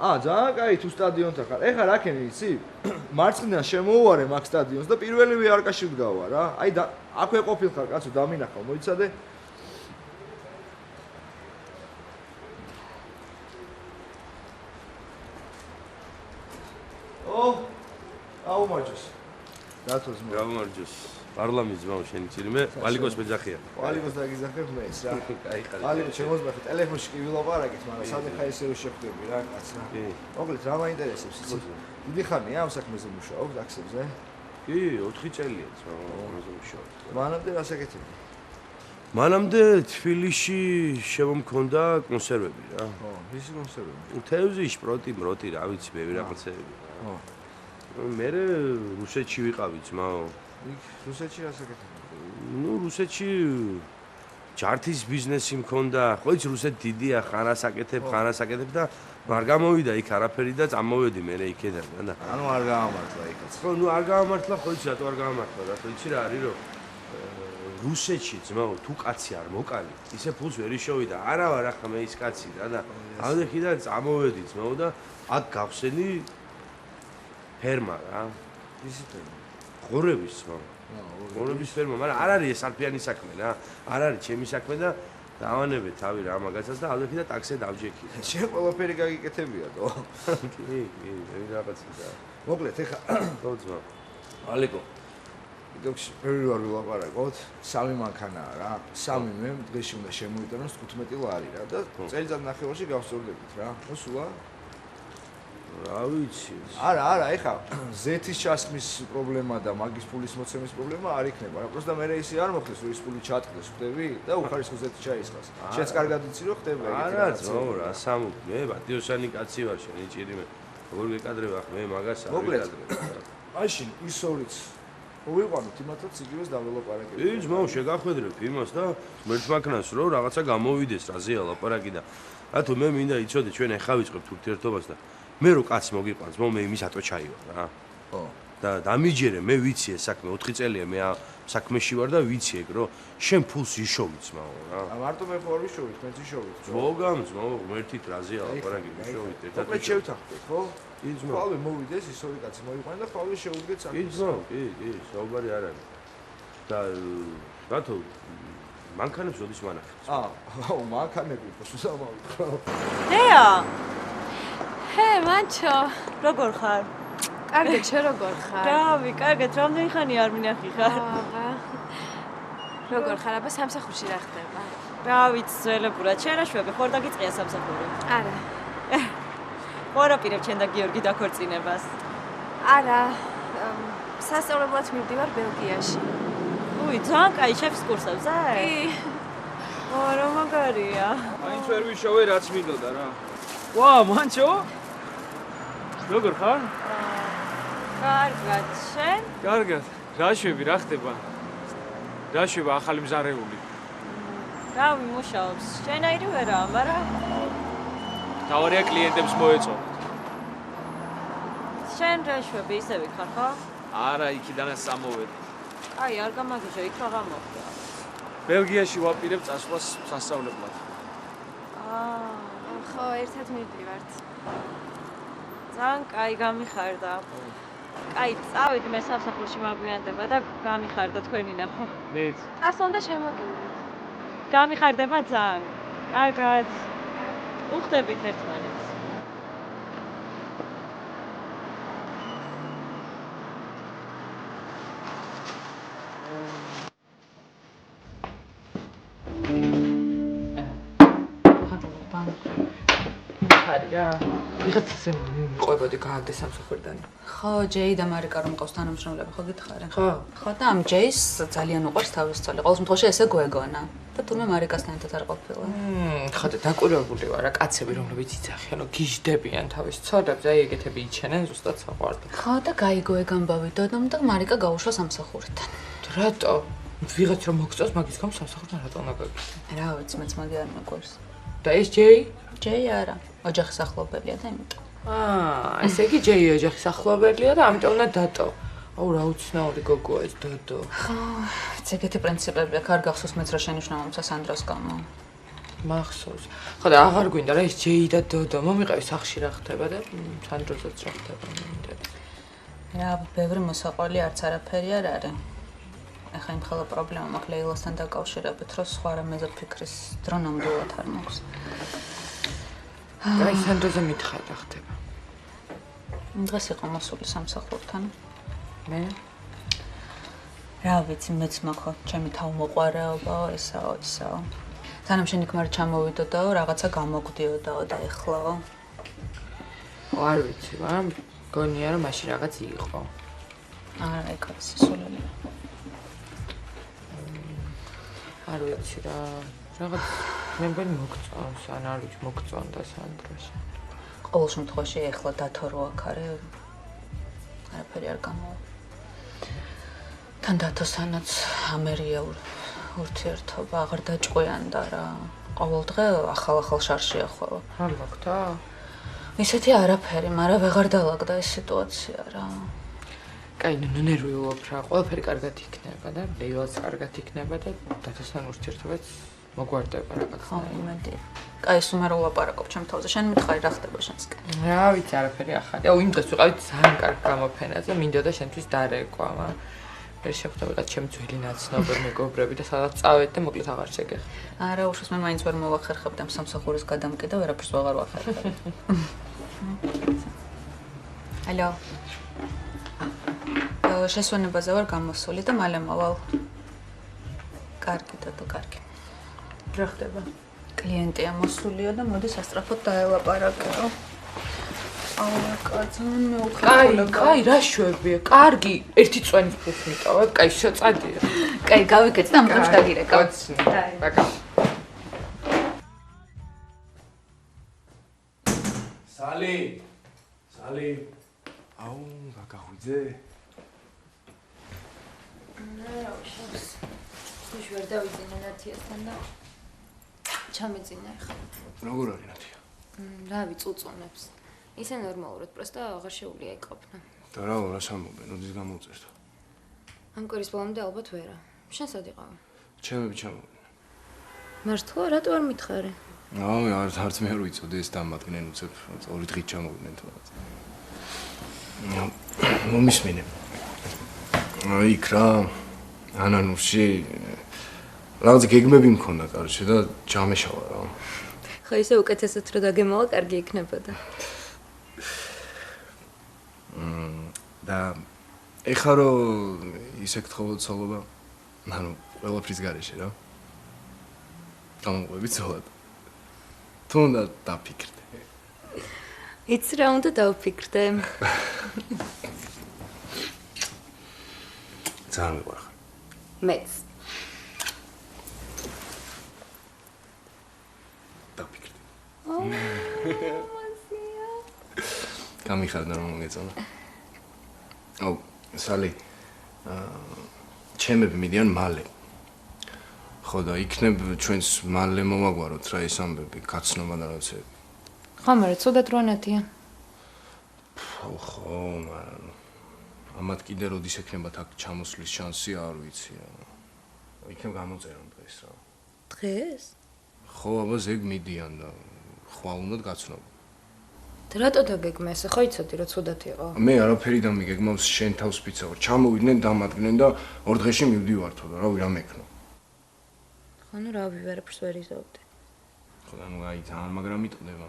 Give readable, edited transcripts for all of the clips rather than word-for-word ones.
ძალიან კაი თუ სტადიონთან ხარ. ეხლა რა ქენი იცი? მარცხნიდან შემოუვარე მაგ სტადიონს და პირველივე არკაში ვდგავა რა. აი აქვე ყოფილხარ კაცო დამინახავ, მოიცადე. აუმარჯოს. რატოს მო? გამარჯოს. პარლამენტს ძმაო შენი ცირიმე, ვალიკოს მეძახია. ვალიკოს დაგიზახებ მეც რა. კაი ხარ. ვალიკო შემოძბახე ტელეფონში კი ვილაპარაკეთ, მაგრამ სად ხა ესე რომ შეხვდები რა კაც რა. კი. მოკლედ რა მაინტერესებს იცი? დიდი ხანია ამ საქმეზე მუშაობ ტაქსებზე? კი, 4 წელია ძმაო, ამაზე მუშაობ. მანამდე რა საკეთებდი? მანამდე თბილისში შემომქონდა კონსერვები რა. ხო, ისი კონსერვები? თევზი, შპროტი, მროტი, რა ვიცი, ბევრი რაღაცეები. ხო. მე რუსეთში ვიყავი ძმაო. იქ რუსეთში რა საკეთებდი? ნუ რუსეთში ჯართის ბიზნესი მქონდა. ხო იცი რუსეთი დიდია, ხანასაკეთებ და არ გამოვიდა იქ არაფერი და წამოვედი მე იქედან და ანუ არ გაამართლა იქაც. ხო, ნუ არ გაამართლა, ხო იცი რატო არ გაამართლა? რატო იცი რა არის რომ რუსეთში ძმაო თუ კაცი არ მოკალი, ისე ფულს ვერ იშოვიდა. არა ვარ ახლა მე ის კაცი რა და ამდენიდან წამოვედი ძმაო და აქ გავხსენი ფერმა რა. ისი ფერმა? ღორების ძმაო. ღორების ფერმა, მაგრამ არ არის ეს არფიანი საქმე რა. არ არის ჩემი საქმე და დავანებე თავი რა მაგაცას და ამდენიდან ტაქსე დავჯექი. შენ ყველაფერი გაგიკეთებია თო? კი, მე რაღაცა და მოკლედ ეხა ხო ძმაო. ალიკო დოქს ბევრი ვარ ვილაპარაკოთ, 3 მანქანაა რა. 3 მე დღეში უნდა შემოიტანოს 15 ლარი რა და წელიწად ნახევარში გავსწორდებით რა. მოსულა? რა ვიცი. არა, ეხა ზეთის ჩასმის პრობლემა და მაგის ფულის მოცემის პრობლემა არ იქნება. რა პროსტა მე ისე არ მოხდეს, რომ ის ფული ჩატყდეს, ხვდები? და უხარისხო ზეთი ჩაისხას. შენც კარგად იცი რომ ხდება ეგეთი არა ძმაო რა, სამუ მე პატიოსანი კაცი ვარ შენი ჭირიმე. როგორ გეკადრებ ახ მე მაგას არ ვეკადრებ. მაშინ ის ორიც მოვიყვანოთ იმათაც იგივეს დაველაპარაკებთ. ი ძმაო შეგახვედრებ იმას და მერტმაკნას რომ რაღაცა გამოვიდეს რაზეა ლაპარაკი და რატო მე მინდა იცოდე ჩვენ ახლა ვიწყებთ ურთიერთობას და მე რო კაცი მოგიყვანს, მე იმის ატო ჩაივა რა. ხო. და დამიჯერე მე ვიცი ეს საქმე 4 წელია მე საქმეში ვარ და ვიცი ეგ რომ შენ ფულს იშოვი ძმაო რა. მარტო მე ხო არ ვიშოვით, მეც ვიშოვით. მოგამ ძმაო, მერთით რაზეა ლაპარაკი ვიშოვით ერთად. მოკლედ შევთანხმდით, ხო? კი ძმაო. ხვალე მოვიდეს ის ორი კაცი მოიყვანა და ხვალე შეუდგეთ კი საქმეს. ძმაო, კი, საუბარი არ არის. და რატო მანქანებს როდის მანახე? მანქანები ხო სულამავი ხო? დეა. ჰე, მანჩო, როგორ ხარ? კარგად, შე როგორ ხარ? რავი, კარგად, რამდენი ხანი არ მინახი ხარ? როგორ ხარ? აბა სამსახურში რა ხდება? რა ვიცი, ძველებურად, შენ რა შვები, ხوار დაგიწყია სამსახური? არა. ხوار აპირებ ჩემ და გიორგი დაქორწინებას. არა. სასწავლებლად მივდივარ ბელგიაში. უი, ძალიან კაი, შეფს კურსებზე? კი. რა მაგარია. მაინც ვერ ვიშოვე რაც მინდოდა რა. ვა, მანჩო? როგორ ხარ? კარგად, შენ? კარგად. რა შვები, რა ხდება? რა შვება ახალი მზარეული? რავი, მუშაობს. შენაირი ვერაა, მაგრამ თავარია კლიენტებს მოეწონათ. შენ რა შვები, ისევ ხარ, ხო? არა, იქიდანაც სამოვედი. აი, არ გამაგიჟე, იქ რა გამოხდა? ბელგიაში ვაპირებ წასვლას სასწავლებლად. ხო, ერთად მივდივართ. ძალიან კაი გამიხარდა. კაი, წავით მე სამსახურში მაგვიანდება და გამიხარდა თქვენი ნახვა. მეც. წასვლა უნდა შემოგივლით. გამიხარდება ძალიან. კარგად. უხდებით ერთმანეთს. ვიღაცაზე მიყვებოდი გააგდე სამსახურიდან. ხო, ჯეი და მარიკა რომ მყავს თანამშრომლები, ხო გითხარი? ხო. ხო და ამ ჯეის ძალიან უყვარს თავისუფალი. ყოველ შემთხვევაში ესე გვეგონა. და თურმე მარიკასთან ერთად არ ყოფილა. ხო და დაკვირვებული ვარ რა კაცები რომლებიც იცახიან, გიждდებიან თავის ცოდებს, აი ეგეთები იჩენენ ზუსტად საყვარლად. ხო და გაიგოე გამბავი დოდომ და მარიკა გაუშვა სამსახურიდან. რატო? ვიღაც რომ მოგწევს მაგის გამო სამსახურიდან რატო უნდა გაგიქცე? რა ვიცი, მეც მაგი არ მეკვირს. და ეს ჯეი? ჯეი არა, ოჯახის ახლობელია და იმიტომ. ესე იგი ჯეი ოჯახის ახლობელია და ამიტომ უნდა დატო. აუ რა უცნაური გოგოა ეს დოდო. ხო, ეგეთი პრინციპებია, არ გახსოვს მეც რა შენიშნა მომცა სანდროს გამო. მახსოვს. ხო და აღარ გვინდა რა ის ჯეი და დოდო მომიყევი სახში რა ხდება და სანდროზაც რა ხდება მინდა. რა, ბევრი მოსაყვალი არც არაფერი არ არის. ეხლა იმ ხოლმე პრობლემა მაქვს ლეილასთან დაკავშირებით, რომ სხვა რამეზე ფიქრის დრო ნამდვილად არ მაქვს. აი სანდროზე მითხარ რა ხდება. დღეს იყო მოსული სამსახურთან. მე რა ვიცი, მეც მაქვს ჩემი თავმოყვარეობაო, ესაო. სანამ შენ იქ მარ ჩამოვიდოდაო, რაღაცა გამოგვდიოდაო და ეხლაო. არ ვიცი, მაგრამ გონია რომ მაშინ რაღაც იყო. არა, ეგაც სულელი. არ ვიცი რა, რაღაც მე მგონი მოგწონს, ან არ ვიცი, მოგწონდა სანდროში. ყოველ შემთხვევაში ეხლა დათო რო აქ არის, არაფერი არ გამოვა. თან დათოსანაც ამერია ურთიერთობა აღარ დაჭყვიანდა რა. ყოველ დღე ახალ შარში ეხვევა. არ მაგდა? ისეთი არაფერი, მაგრამ ვეღარ დაალაგდა ეს სიტუაცია რა. კაი, ნერვიულობ რა, ყველაფერი კარგად იქნება და ლეილაც კარგად იქნება და დათოსთან ურთიერთობაც მოგვარდება რაღაც. ხო, იმედი. კაი, სუმე რო ვლაპარაკობ ჩემ თავზე, შენ მითხარი რა ხდება შენსკენ. რა ვიცი, არაფერი ახალი. აუ, იმ დღეს ვიყავით ძალიან კარგ გამოფენაზე, მინდოდა შენთვის დარეკვა, მაგრამ ვერ შეხვდა ვიღაც ჩემი ძველი ნაცნობი მეგობრები და სადაც წავედი და მოკლედ აღარ შეგეხა. არა, უშავს მე მაინც ვერ მოვახერხებდი ამ სამსახურის გადამკიდევ, ვერაფერს ვეღარ ვახერხებდი. ალო. შესვენებაზე ვარ გამოსული და მალე მოვალ. კარგი და კარგი. რა ხდება? კლიენტია მოსულია და მოდი სასტრაფოდ დაელაპარაკეო. აუ, კაცმან მე უხერხულებ. კაი, რა შვებია? კარგი, ერთი წვენის ფულს მიტოვებ. კაი, შეწადია. კაი, გავიკეთე და ამ დღეს დაგირეკავ. ბაკა. სალი. აუ, გაგახვიძე? რა უშავს. ის ვერ დავიძინე ნათიასთან და ჩამეძინა ახლა. როგორ არის ნათია? რავი, წუწუნებს. ისე ნორმალურად, პროსტა აღარ შეუძლია იყოფნა. და რა ამბობენ, როდის გამოუწერთ? ამ კვირის ბოლომდე ალბათ ვერა. შენ სად იყავ? ჩემები ჩამოვიდნენ. მართლა, რატო არ მითხარი? აუ, არც მე არ ვიცოდი ეს დამატნენ უცებ, ორი დღით ჩამოვიდნენ თუნდაც. მომისმინე. აი, კრა ანანუში რაღაც გეგმები მქონდა, კაროჩე და ჯამეშავა რა. ხო, ისე უკეთესად რო დაგემოვა, კარგი იქნებოდა. და ეხლა რო ისე გთხოვოთ ცოლობა, ანუ ყველაფრის გარეშე რა. გამოყვებით ცოლად. თუნდა დაფიქრდე. იცი რა უნდა დავფიქრდე? ძალიან მიყვარხარ. მეც. დაფიქრდე. მასია. გამიხარდა რომ მოგეწონა. აუ, სალი. ჩემები მიდიან მალე. ხო და იქნებ ჩვენს მალე მომაგვაროთ რა ეს ამბები, კაცნობა და რაღაცები. ხო, მაგრამ ცუდად რო ანათია. ხო, მაგრამ ამათ კიდე როდის ექნებათ აქ ჩამოსვლის შანსი არ ვიცი რა. იქნებ გამოწერონ დღეს რა. დღეს? ხო, აბა ზეგ მიდიან და ხვალ უნდა გაცნობა. და რატო დაგეგმა ესე? ხო იცოდი რომ ცუდად იყო. მე არაფერი დამიგეგმავს შენ თავს პიცავარ. ჩამოვიდნენ, დამადგნენ და ორ დღეში მივდივართო და რავი რა მექნო. ხო, ნუ რავი, ვერაფერს ვერ იზოვდი. ხო, ანუ აი თან მაგრამ მიტყდება,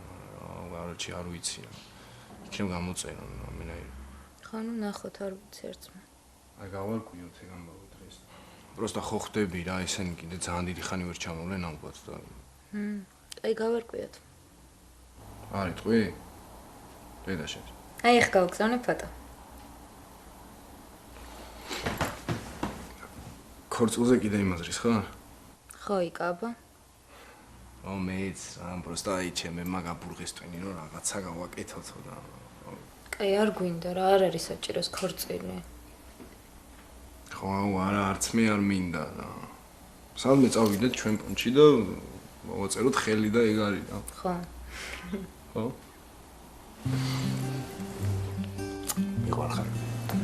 არაჩი არ ვიცი რა. იქნებ გამოწერონ ამენაირი. ხო, ნუ ნახოთ, არ ვიცი ერთმა. აი გავარკვიოთ ეგ ამბავი დღეს. პროსტა ხო ხდები რა, ესენი კიდე ძალიან დიდი ხანი ვერ ჩამოვლენ ალბათ და. აი გავარკვიოთ. არ იტყვი? დედა შენ. აი ახ გავგზავნე ფოტო. ქორწილზე კიდე იმაზრის ხარ? ხო, იკაბა. მეც ამ პროსტა აი ჩემე მაგაბურღეს ტვინი რომ რაღაცა გავაკეთოთო და კაი, არ გვინდა რა, არ არის საჭიროს ქორწილი. ხო, არა, არც მე არ მინდა რა. სადმე წავიდეთ ჩვენ პონჩი და მოვაწეროთ ხელი და ეგ არის რა. ხო. ხო? მიყვარხარ.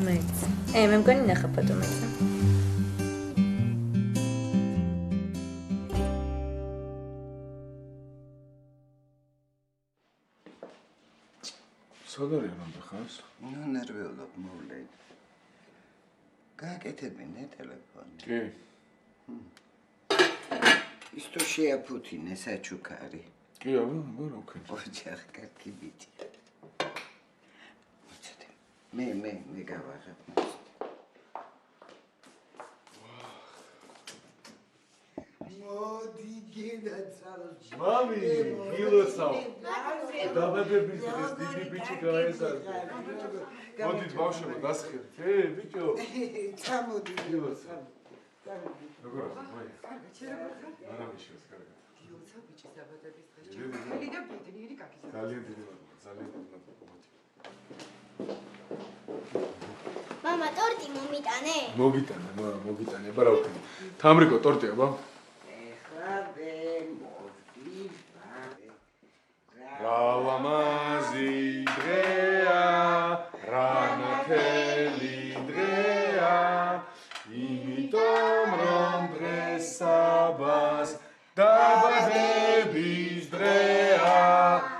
მეც. მე მგონი ნახა ფოტო მეც. სოდარი რომ ხავს? ნუ ნერვიულობ მოვლენ. გააკეთებინე ტელეფონი. კი. ის თუ შეაფუთინე საჩუქარი. კი, აბა, ოკეი. ოჯახ კარგი ბიჭი. მე გავაღებ. მოდი გინაცალოს. მამი, გილოცავ. დაბადების დღეს დიდი ბიჭი გაესარგა. მოდით ბავშვებო დასხეთ. ბიჭო. წამოდი გილოცავ. როგორ ვარ? არა მიშოს კარგად. გილოცავ ბიჭის დაბადების დღეს. ხელი და ბედნიერი გაგიზარდა. ძალიან დიდი მადლობა. მამა, ტორტი მომიტანე? მოგიტანე, აბა რა ვქენი. თამრიკო ტორტი აბა. რალამაზი დღეა, რანათელი დღეა, იმიტომ რომ დღეს საბას დაბადების დღეა.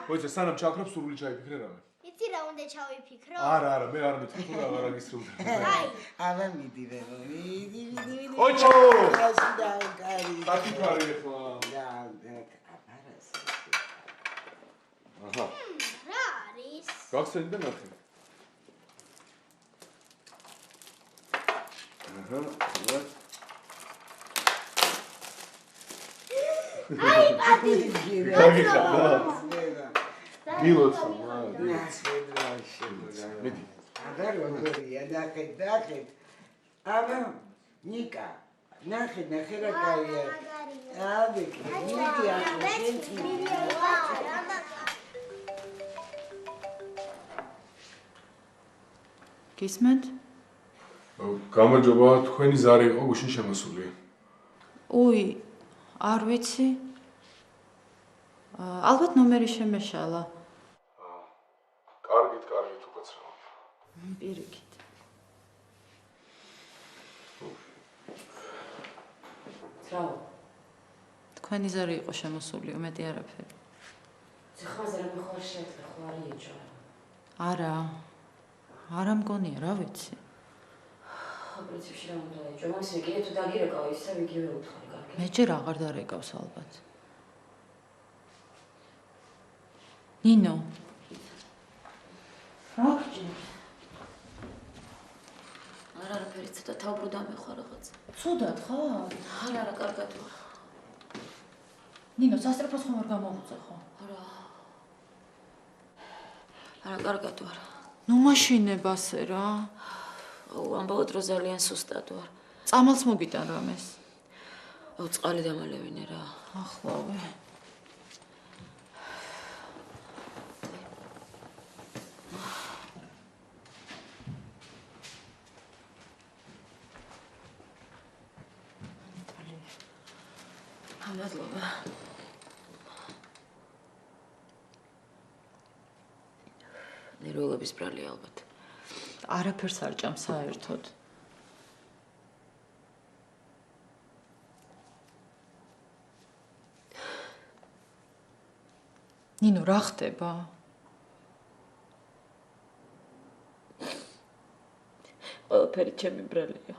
მოიცა სანამ ჩაქრებ სურვილი ჩაიფიქრე რამე. იცი რა უნდა ჩავიფიქრო? არა, მე არ მეთქი თუ რა არ აგისრულდა. აბა მიდი ვერო, მიდი. ოჩო! ასე დაუკარი. დაფიქარი ახლა. აჰა. რა არის? გახსენდი და ნახე. აჰა, რა. აი, პატი. გაგიხარდა. გილოცავ, მიდი. აბა როგორია, ნახეთ. აბა, ნიკა, ნახე რა კაია. აბა, მიდი ახლა შენში. გისმენთ? გამარჯობა, თქვენი ზარი იყო გუშინ შემოსული. უი, არ ვიცი. ალბათ ნომერი შემეშალა. კარგით, უკაცრავ. პირიქით. ძრავ. თქვენი ზარი იყო შემოსული, უმეტი არაფერი. ციხმაზე რა მეხوار შეეძლო, ხო არ იეჭვა. არა მგონია, რა ვიცი. პრინციპში რა უნდა ეჭვა, მას კიდე თუ დაგირეკავ, ისევ იგივე უთხარი, კარგი. მე ჯერ აღარ დარეკავს ალბათ. ნინო. რა გჭირს? არაფერი, ცოტა თავბრუ დამეხვა რაღაც. ცუდად ხარ? არა, კარგად ვარ. ნინო, სასტრაფოს ხომ არ გამოუწე ხო? არა, კარგად ვარ. ნუ მაშინებასე რა. ამბობთ რომ ძალიან სუსტად ვარ. წამალს მოგიტან რამეს. წყალი დამალევინე რა. ახლავე. მადლობა. ნერვების ბრალი ალბათ. არაფერს არ ჭამს საერთოდ. ნინო, რა ხდება? ყველაფერი ჩემი ბრალია.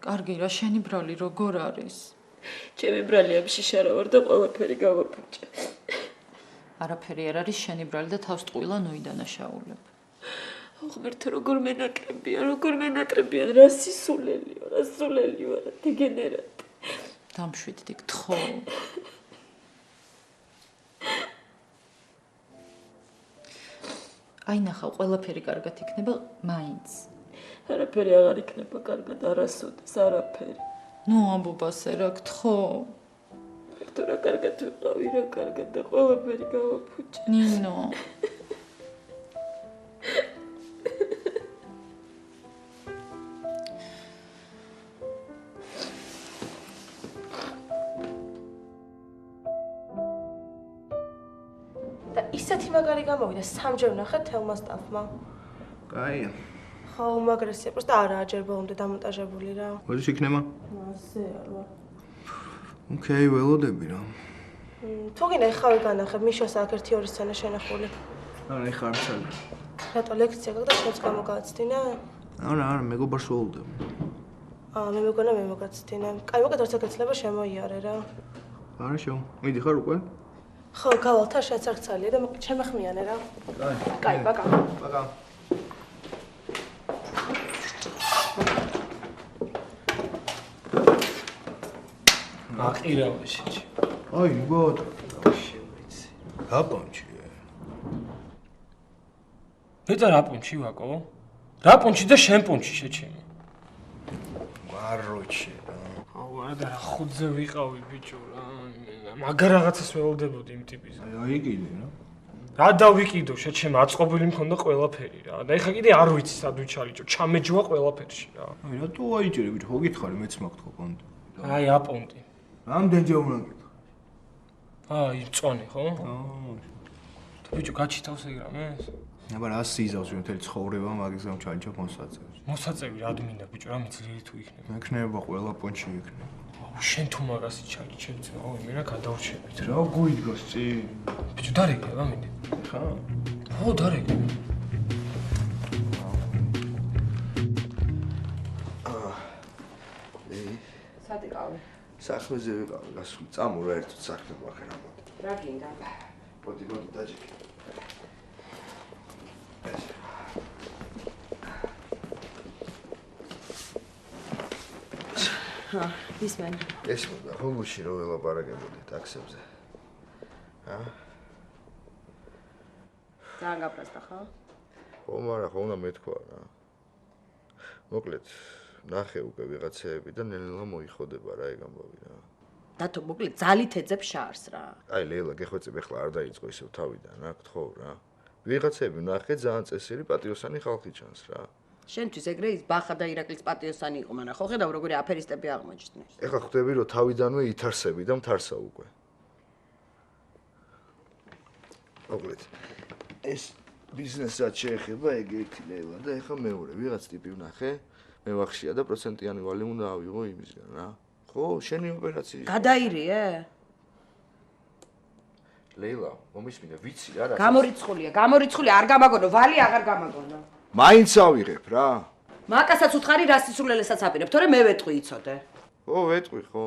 კარგი, რა შენი ბრალი როგორ არის? ჩემი ბრალია შიშარა ვარ და ყველაფერი გავაფუჭე. არაფერი არ არის შენი ბრალი და თავს ტყუილა ნოიდანაშაულებ. ღმერთო, როგორ მენატრებიან, რა სისულელიო, რა დეგენერატი. დამშვიდდი, გთხოვ. აი ნახავ, ყველაფერი კარგად იქნება მაინც. არაფერი აღარ იქნება კარგად, არასოდეს, არაფერი. ნუ ამბობასე რა გთხოვ. თუ რა კარგად ვიყავი, რა კარგად და ყველაფერი გავაფუჭე. ნინო. და ისეთი მაგარი გამოვიდა, სამჯერ ვნახე თელმა სტაფმა. კაია. ხო, უმაგრესია, просто არაა ჯერ ბოლომდე დამონტაჟებული რა. როდის იქნება? ასე არ ვარ. ოკეი, ველოდები რა. თუ გინდა ეხავე განახებ, მიშოს აქ 1-2 სცენა შენახული. არა, ეხლა არ მცალე. რატო ლექცია გაქვს და შენს გამოგაცდინე? არა, მეგობარს ვეულდებ. მე მეგონა მე მოგაცდინე. კაი, მოკეთ როცა გეცლება შემოიარე რა. არა, შევ. მიდი ხარ უკვე? ხო, გავალთა შენც არ ცალია და შემეხმიანე რა. კაი, პაკა. პაკა. აყირავე შეჭი. აი, ბატონო, შევიცი. რა პონჩი? ბეჭა რა პონჩი ვაკო? რა პონჩი და შენ პონჩი შეჩემი. მაროჩი რა. აუ, არა რა ხუძე ვიყავი ბიჭო რა. მაგარ რაღაცას ველოდებოდი იმ ტიპის. აი კიდე რა. რა დავიკიდო შეჩემი აწყობილი მქონდა ყველაფერი რა. და ეხა კიდე არ ვიცი სად ვიჩარიჭო, ჩამეჯვა ყველაფერში რა. აი, რატო აიჭერე ბიჭო, ხო გითხარი, მეც მაქვს თქო პონტი. აი, აპონტი. რამდენჯერ უნდა გითხო? აი, წონი ხო? ბიჭო, გაჩითავს ეგრამეს? აბა რა სიზავს მთელი ცხოვრება მაგის გამ ჩაიჭა მოსაწევს. მოსაწევი რა მინდა ბიჭო, რა მიძლიერი თუ იქნება. მექნება ყველა პონჩი იქნება. შენ თუ მაგას იჩარი, ჩემცო, აუ, მე რა გადავრჩებით რა. რა გუიდგას წი? ბიჭო, დარეკება მინდა. ხა? ხო, დარეკება. სად იყავი? საქმეზე ვიყავი, გასული წამორა ერთად საქმე გვაქვს რა მოდი. რა გინდა? მოდი დაჭიქე. ისმენ. ესმოდა, ხო გუში რო ველაპარაკებოდი ტაქსებზე. ძალიან გაფრასდა ხო? ხო, მაგრამ ხო უნდა მეთქვა რა. მოკლედ, ნახე უკვე ვიღაცეები და ნელ-ნელა მოიხოდება რა ეგ ამბავი რა. დათო, მოკლედ ძალით ეძებ შარს რა. აი, ლეილა, გეხვეწებ ახლა არ დაიწყო ისევ თავიდან რა, გთხოვ რა. ვიღაცეები ნახე ძალიან წესიერი პატიოსანი ხალხი ჩანს რა. შენთვის ეგრე ის ბახა და ირაკლის პატიოსანი იყო, მაგრამ ხო ხედავ როგორი აფერისტები აღმოჩნდნენ. ეხლა ხვდები რომ თავიდანვე ითარსები და მთარსა უკვე. მოკლედ, ეს ბიზნესაც შეეხება ეგ ერთი ლეილა და ეხლა მეორე ვიღაც ტიპი ვნახე, მე ვახშია და პროცენტიანი ვალი უნდა ავიღო იმისგან რა. ხო, შენი ოპერაციის. გადაირიე? ლეილა, მომისმინე, ვიცი რა. გამორიცხულია, არ გამაგონო, ვალი აღარ გამაგონო. მაინც ავიღებ რა. მაკასაც უთხარი რა სისულელესაც აპირებ, თორე მე ვეტყვი იცოდე. ხო, ვეტყვი ხო.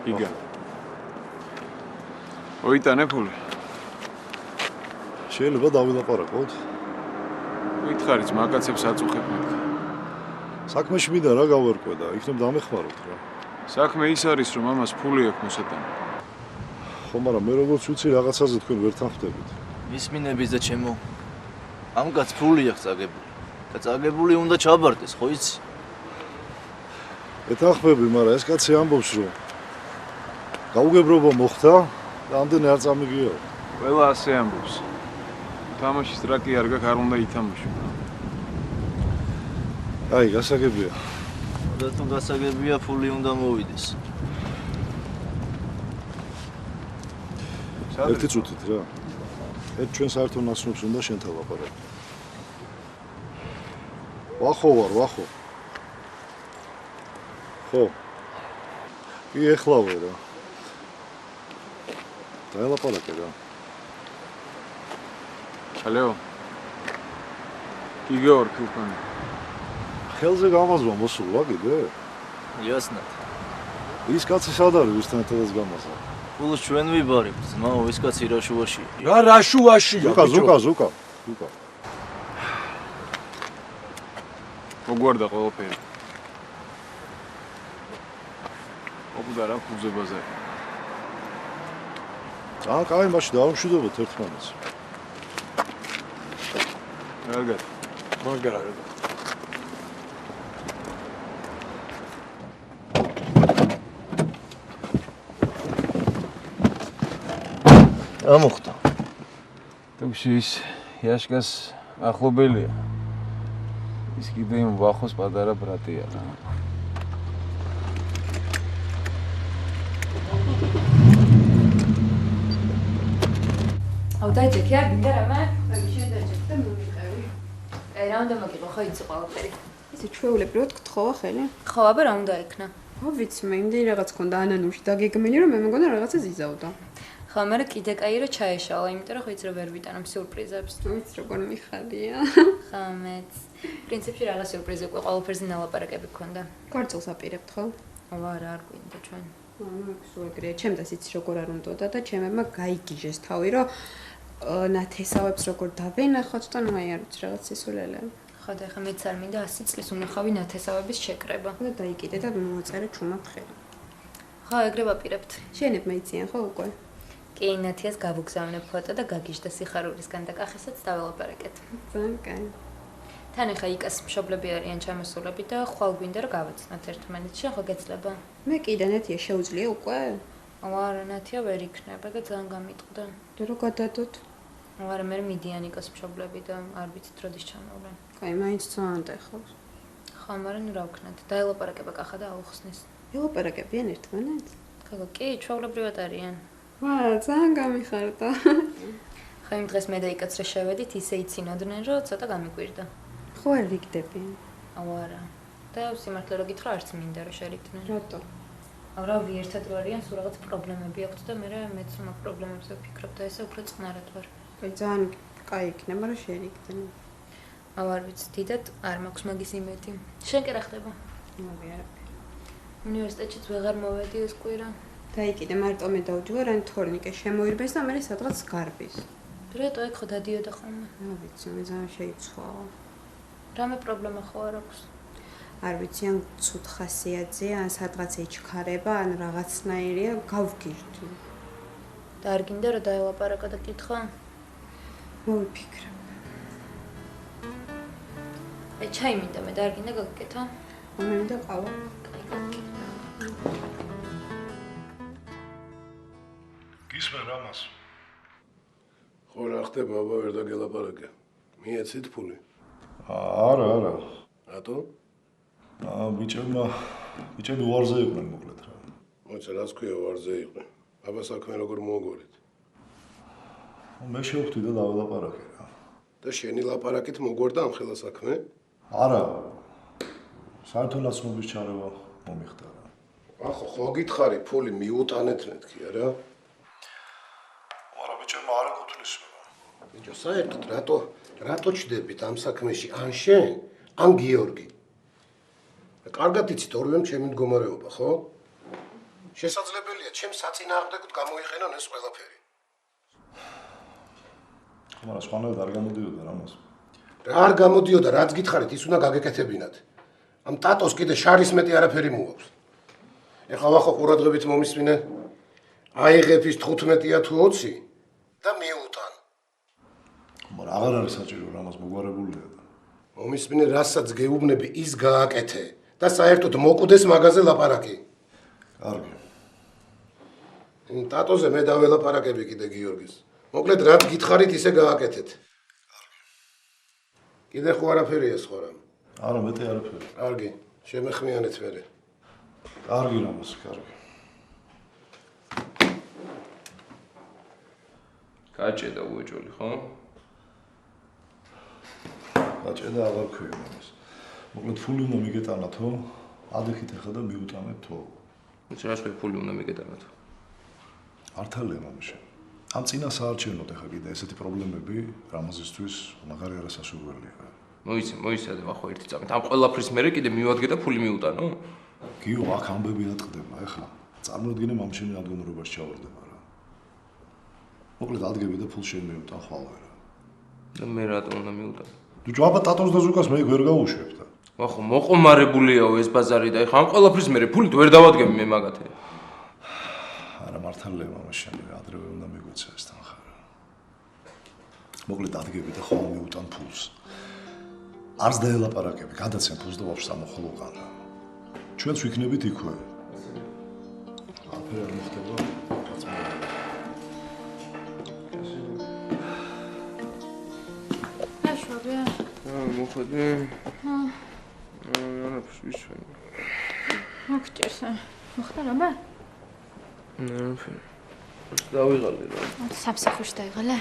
იგა. ოიტანე ფული. შეიძლება დავილაპარაკოთ? ვითხარით, მაგაცებს აწუხებთ. საქმეში მინდა რა გავარკვე და იქნებ დამეხმაროთ რა. საქმე ის არის, რომ ამას ფული აქვს მოსატანი. ხო, მაგრამ მე როგორც ვიცი, რაღაცაზე თქვენ ვერ თანხმდებით. მისმინების და ჩემო. ამ კაც ფული აქვს წაგებული. და წაგებული უნდა ჩაბარდეს, ხო იცი? ეთანხმები, მაგრამ ეს კაცი ამბობს, რომ გაუგებრობა მოხდა და ამდენი არ წამიგიო. ყველა ასე ამბობს. თამაშის ტრაკი არ გაქვს, არ უნდა ითამაშო. აი, გასაგებია. და თუ გასაგებია, ფული უნდა მოვიდეს. ერთი წუთით რა. ერთ ჩვენ საერთო ნაცნობს უნდა შენთან ლაპარაკო. ვახო ვარ, ვახო. ხო. კი ეხლავე რა. დაელაპარაკე რა. ალეო. იგორ ფილფანი. ხელზე გამაზვა მოსულა კიდე? იასნად. ის კაცი სად არის ვისთან ერთადაც გამაზა? ფულს ჩვენ ვიბარებთ, ძმაო, ეს კაცი რაშუაშია. რა რაშუაშია? ზუკა. მოგვარდა ყველაფერი. ოპდა რა ფულზე ბაზარი. კაი, მაშინ დავამშვიდობოთ ერთმანეთს. კარგად. მაგარად. რა მოხდა? თუმცა ის იაშკას ახლობელია. ის კიდე იმ ვახოს პატარა ბრატია რა. აუ დაიჯექი არ გინდა რამე? აი შედაჭეთ და მომიყევი. რა უნდა მოგიყო ხო იცი ყველაფერი. ისე ჩვეულებრივად გთხოვა ხელი? ხო, აბა რა უნდა იქნა? ხო ვიცი, მე იმდენი რაღაც ქონდა ანანუში დაგეგმილი რომ მე მეგონა რაღაცა ზიზავდა. ხო, მე კიდე კაი რომ ჩაეშალა, იმიტომ რომ ხო იცი რომ ვერ ვიტანამ სიურპრიზებს. ვიცი როგორ მიხარია. ხო, მეც. პრინციპში რა სიურპრიზი უკვე ყველაფერზე ნალაპარაკები გქონდა. კარწელს აპირებთ ხო? არა, არ გვინდა ჩვენ. ანუ სულ ეგრეა, ჩემდაც იცი როგორ არ უნდოდა და ჩემებმა გაიგიჟეს თავი რომ ნათესავებს როგორ დავენახოთ და ნუ აი არ ვიცი რაღაც სისულელე. ხო და ხა მეც არ მინდა 100 წლის უნახავი ნათესავების შეკრება. და დაიკიდე და მოაწერე ჩუმად ხელი. ხო, ეგრე ვაპირებთ. შენებმა იციან ხო უკვე? კი, ნათიას გავუგზავნებ ფოტო და გაგიჟდა სიხარულისგან და კახისაც დაველაპარაკეთ. ძალიან კაი. თან ახლა იკას მშობლები არიან ჩამოსულები და ხვალ გვინდა რომ გავაცნოთ ერთმანეთს. შენ ხო გეძლება? მე კიდე ნათია შეუძლია უკვე? არა, ნათია ვერ იქნება და ძალიან გამიტყდა. და რო გადადოთ? არა, მე მიდიან იკას მშობლები და არ ვიცით როდის ჩამოვლენ. კაი, მაინც ძალიან დახავს. ხო, მაგრამ ნუ რა ვქნათ? დაელაპარაკება კახა და აუხსნის. ელაპარაკებიან ერთმანეთს? ხო, კი, ჩვეულებრივად არიან. ვა, ძალიან გამიხარდა. ხო, იმ დღეს მე და იკაც რა შევედით, ისე იცინოდნენ, რომ ცოტა გამიკვირდა. ხო, არ რიგდებიან. აუ არა. და სიმართლე რო გითხრა, არც მინდა რომ შერიგდნენ. რატო? აუ რავი, ერთად ვარიან, სულ რაღაც პრობლემები აქვთ და მე მეც მაგ პრობლემებზე ვფიქრობ და ესე უფრო წყნარად ვარ. აი, ძალიან კაი იქნება რომ შერიგდნენ. აუ არ ვიცი, დიდად არ მაქვს მაგის იმედი. შენ კი რა ხდება? მე არაფერი. უნივერსიტეტშიც ვეღარ მოვედი ეს კვირა. დაიკიდე მარტო მე დავჯგარ, ან თორნიკე შემოირბეს და მე სადღაც გარბის. რატო ეგ ხო დადიოდა ხოლმე? რა ვიცი, მე ძალიან შეიცვალა. რამე პრობლემა ხო არ აქვს? არ ვიცი, ან ცუდ ხასიათზე, ან სადღაც ეჩქარება, ან რაღაცნაირია, გავგირდი. და არ გინდა რომ დაელაპარაკო და კითხო? მოვიფიქრე. აი, ჩაი მინდა მე და არ გინდა გაგიკეთო? მე მინდა ყავა. კაი, გაგიკეთო. გისმენ რამას? ხო რა ხდება, აბა ვერ დაგელაპარაკე. მიეცით ფული? არა. რატო? ბიჭები ვარზე იყვნენ მოკლედ რა. მოიცა რას ქვია ვარზე იყვნენ? აბა საქმე როგორ მოგორით? მე შევხვდი და დაველაპარაკე რა. და შენი ლაპარაკით მოგორდა ამ ხელა საქმე? არა. საერთო ნაცნობის ჩარევა მომიხდა რა. ახო, ხო გითხარი, ფული მიუტანეთ მეთქი არა? არა ბიჭებმა არ ეკუთვნის რა. ბიჭო, საერთოდ რატო ჩდებით ამ საქმეში ან შენ, ან გიორგი? კარგად იცით ორივემ ჩემი მდგომარეობა, ხო? შესაძლებელია ჩემ საწინააღმდეგოდ გამოიყენონ ეს ყველაფერი. მაგრამ სხვანაირად არ გამოდიოდა რამას. რა არ გამოდიოდა, რაც გითხარით, ის უნდა გაგეკეთებინათ. ამ ტატოს კიდე შარის მეტი არაფერი მოაქვს. ეხლა ვახო ყურადღებით მომისმინე. აიღებს 15-ია თუ 20 და მიუტან. მაგრამ აღარ არის საჭირო რამას მოგვარებულია და. მომისმინე, რასაც გეუბნები, ის გააკეთე და საერთოდ მოკვდეს მაგაზე ლაპარაკი. კარგი. ტატოზე მე დაველაპარაკები კიდე გიორგის. მოკლედ რაც გითხარით, ისე გააკეთეთ. კარგი. კიდე ხო არაფერია სხვა რამ. არა, მეტი არაფერი. კარგი, შემეხმიანეთ მერე. კარგი რამას, კარგი. გაჭედა უეჭოლი, ხო? გაჭედა აღარ ქვია მას. მოკლედ ფული უნდა მიგეტანათო, ადიხით ახლა და მიუტანეთო. რას ქვია ფული უნდა მიგეტანათო? ართალია მამაშა. ამ წინა საარჩევნოდ ახლა კიდე ესეთი პრობლემები, რამაზისთვის მაგარი არასასურველია. მოიცადე ახო ერთი წამით. ამ ყველაფრის მერე კიდე მივადგე და ფული მიუტანო? გიო, აქ ამბები ატყდება ახლა. წარმოიდგინე მამშენი ადგილმდებარეობაში ჩავარდება რა. მოკლედ ადგები და ფულს შემიუტან ხვალე რა. და მე რატომ უნდა მიუტანო? ბიჭო, აბა ტატოს და ზუკას მე ვერ გავუშვებ და. ახო მოყომარებულიაო ეს ბაზარი და ეხლა ამ ყველაფრის მერე ფულით ვერ დავადგები მე მაგათე. არა მართალია მამაშენი რა, ადრევე უნდა მიგვეცა ეს თანხა რა. მოკლედ ადგები და ხვალ მიუტან ფულს. არც დაელაპარაკები, გადაცემ ფულს და ვაფშე ამოხოლოყან რა. ჩვენც ვიქნებით იქვე. არაფერი არ მოხდება. მოხდი. არაფერს ვისვენ. მოგჭერს. მოხდა რამე? არაფერი. დავიღალე რა. სამსახურში დაიღალე?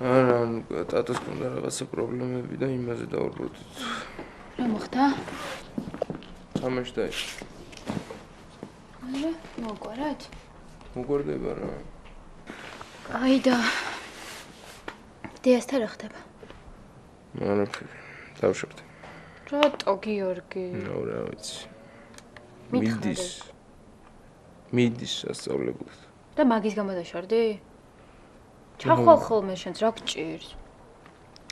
არა, ტატას კონდა რაღაცა პრობლემები და იმაზე დავუბრუნდით. რა მოხდა? ამაში დაიწყო. არა, მოგვარად? მოგვარდება რა. აი და დიასთან რა ხდება? არაფერი. დავშორდი. რატო გიორგი? ნუ რა ვიცი. მითხარი. მიდის სასწავლებლად. და მაგის გამო დაშორდი? ჩახვალ ხოლმე შენს რა გჭირს?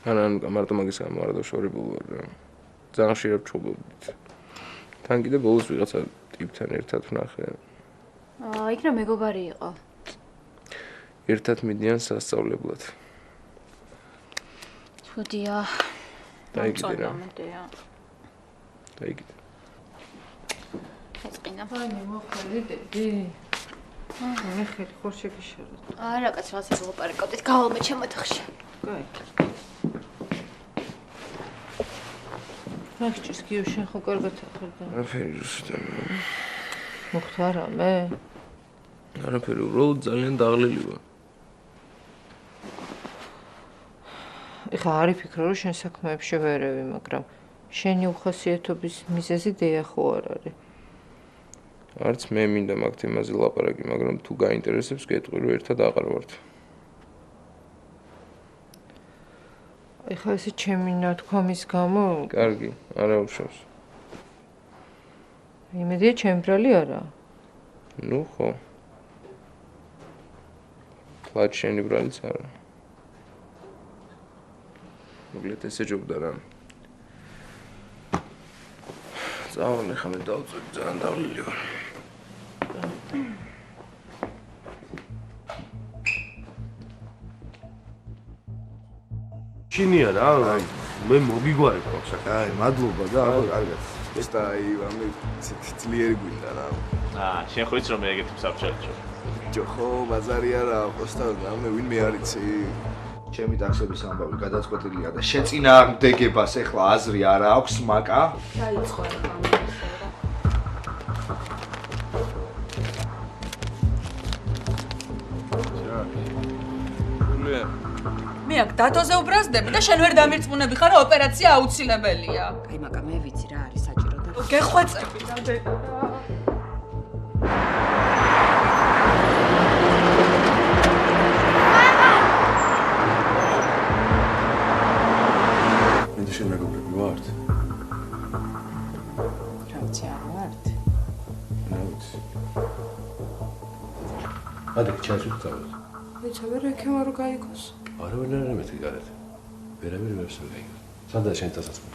არა, მარტო მაგის გამო არა დაშორებული ვარ რა. ძალიან ხშირად ვჩობობდით. თან კიდე ბოლოს ვიღაცა ტიპთან ერთად ვნახე. იქ რა მეგობარი იყო? ერთად მიდიან სასწავლებლად. თუდია. დაიგდე რა. მომწონდა. დაიგდე. ეწყინა. აი, მოხდი დედი. მე ხელი ხარ შეგიშარო. არა, კაც რაღაცა ვილაპარაკავდით, გავალმე ჩემო ოთახში. კაი. მაშინ გიო შენ ხო კარგად ახერდა. არაფერი რუსიდან. მოხდა რამე? არაფერი, უბრალოდ ძალიან დაღლილი ვარ. ეხა არის ფიქრო რომ შენ საქმეებში ვერევი, მაგრამ შენი უხასიათობის მიზეზი დეა ხო არ არის? არც მე მინდა მაგ თემაზე ლაპარაკი, მაგრამ თუ გაინტერესებს, გეტყვი რომ ერთად აღარ ვართ. ეხა ესე ჩემი ნათქვამის გამო? კარგი, არა უშავს. იმედია ჩემ ბრალი არა? ნუ ხო. კლაც შენი ბრალიც არა. მოკლედ ესე ჯობდა რა. წავალ ხა მე დავწვი, ძალიან დავლილი ვარ. ჩინია რა, მე მოგიგვარი ხალხს. აი, მადლობა და აბა კარგად. ეს და აი ამე ძლიერი გვინდა რა. შენ ხო იცი რომ მე ეგეთი მსაბჭოთო. ჯოხო, ბაზარი არა, ყოსტა რამე ვინმე არიცი. ჩემი ტაქსების ამბავი გადაწყვეტილია და შეწინააღმდეგებას ეხლა აზრი არა აქვს მაკა. დაიწყო რა. მე აქ დათოზე უბრაზდები და შენ ვერ დამირწმუნები ხარ რომ ოპერაცია აუცილებელია. აი, მაგრამ მე ვიცი რა არის საჭირო და გეხვეწები და მე და შენ მეგობრები ვართ? რა ვიცი, არ ვართ. რა ვიცი. ადე ჩანს უცხავთ. ვიცი, ვერ ეკემა რო გაიგოს. არავინ არ მეთქი გარეთ. ვერავინ ვერ შეგაიგო. სადაა შენ დასაწყისი?